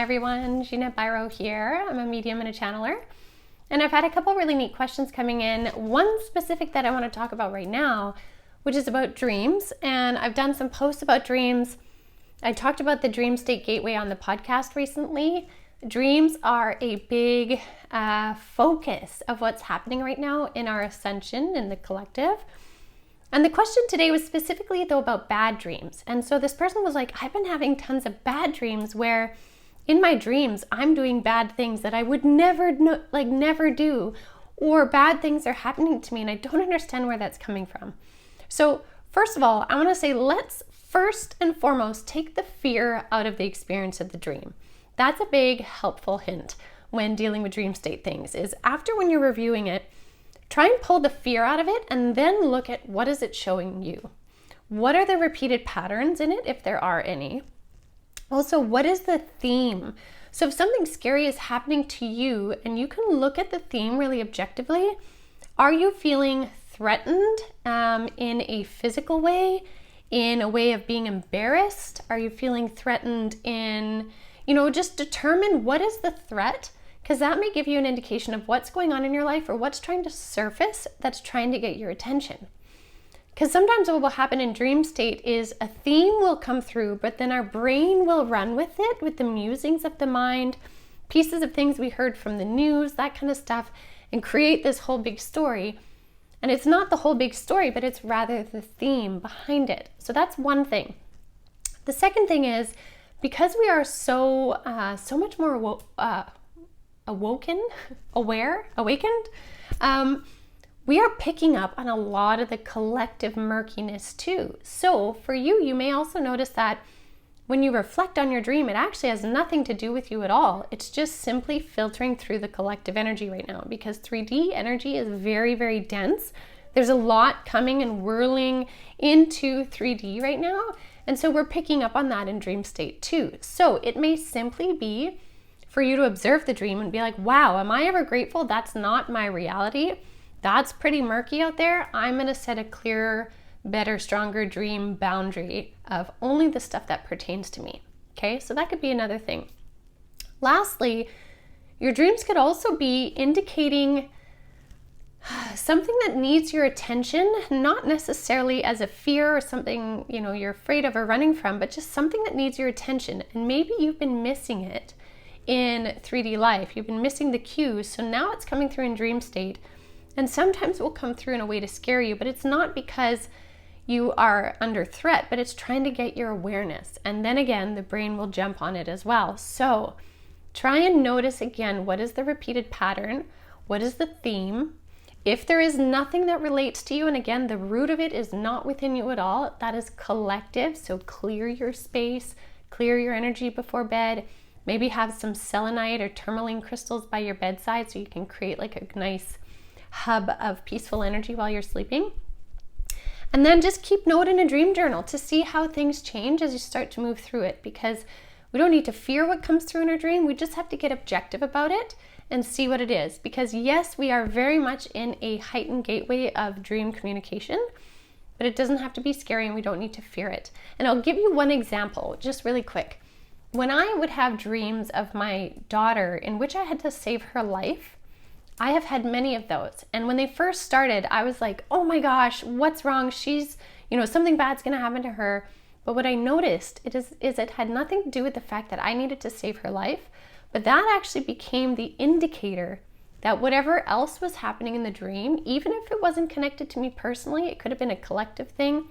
everyone, Ginette Biro here. I'm a medium and a channeler, and I've had a couple really neat questions coming in. One specific that I want to talk about right now, which is about dreams, and I've done some posts about dreams. I talked about the Dream State Gateway on the podcast recently. Dreams are a big focus of what's happening right now in our ascension in the collective. And the question today was specifically though about bad dreams. And so this person was like, I've been having tons of bad dreams where in my dreams I'm doing bad things that I would never do, or bad things are happening to me and I don't understand where that's coming from. So first of all, I want to say let's first and foremost take the fear out of the experience of the dream. That's a big helpful hint when dealing with dream state things, is after when you're reviewing it, try and pull the fear out of it and then look at what is it showing you. What are the repeated patterns in it, if there are any? Also, what is the theme? So if something scary is happening to you and you can look at the theme really objectively, are you feeling threatened in a physical way, in a way of being embarrassed? Are you feeling threatened in, just determine what is the threat, because that may give you an indication of what's going on in your life or what's trying to surface that's trying to get your attention. Because sometimes what will happen in dream state is a theme will come through, but then our brain will run with it, with the musings of the mind, pieces of things we heard from the news, that kind of stuff, and create this whole big story. And it's not the whole big story, but it's rather the theme behind it. So that's one thing. The second thing is, because we are so much more awakened, we are picking up on a lot of the collective murkiness too. So for you, you may also notice that when you reflect on your dream, it actually has nothing to do with you at all. It's just simply filtering through the collective energy right now, because 3D energy is very, very dense. There's a lot coming and whirling into 3D right now. And so we're picking up on that in dream state too. So it may simply be for you to observe the dream and be like, wow, am I ever grateful? That's not my reality. That's pretty murky out there. I'm going to set a clearer, better, stronger dream boundary of only the stuff that pertains to me. Okay, so that could be another thing. Lastly, your dreams could also be indicating something that needs your attention, not necessarily as a fear or something, you're afraid of or running from, but just something that needs your attention. And maybe you've been missing it in 3D life. You've been missing the cues. So now it's coming through in dream state. And sometimes it will come through in a way to scare you, but it's not because you are under threat, but it's trying to get your awareness. And then again, the brain will jump on it as well. So try and notice again, what is the repeated pattern? What is the theme? If there is nothing that relates to you, and again, the root of it is not within you at all, that is collective. So clear your space, clear your energy before bed. Maybe have some selenite or tourmaline crystals by your bedside so you can create like a nice hub of peaceful energy while you're sleeping. And then just keep note in a dream journal to see how things change as you start to move through it, because we don't need to fear what comes through in our dream. We just have to get objective about it and see what it is. Because yes, we are very much in a heightened gateway of dream communication, but it doesn't have to be scary and we don't need to fear it. And I'll give you one example, just really quick. When I would have dreams of my daughter in which I had to save her life, I have had many of those. And when they first started, I was like, oh my gosh, what's wrong? She's, something bad's going to happen to her. But what I noticed is it had nothing to do with the fact that I needed to save her life, but that actually became the indicator that whatever else was happening in the dream, even if it wasn't connected to me personally, it could have been a collective thing,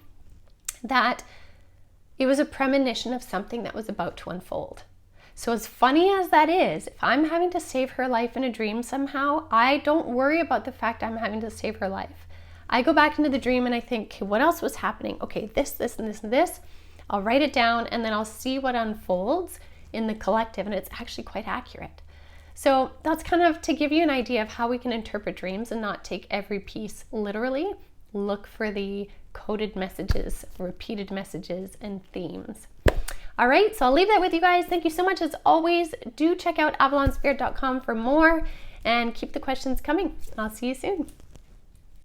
that it was a premonition of something that was about to unfold. So as funny as that is, if I'm having to save her life in a dream somehow, I don't worry about the fact I'm having to save her life. I go back into the dream and I think, okay, what else was happening? Okay, this, and this, and this. I'll write it down and then I'll see what unfolds in the collective, and it's actually quite accurate. So that's kind of to give you an idea of how we can interpret dreams and not take every piece literally. Look for the coded messages, repeated messages, and themes. All right, so I'll leave that with you guys. Thank you so much. As always, do check out avalonspirit.com for more and keep the questions coming. I'll see you soon.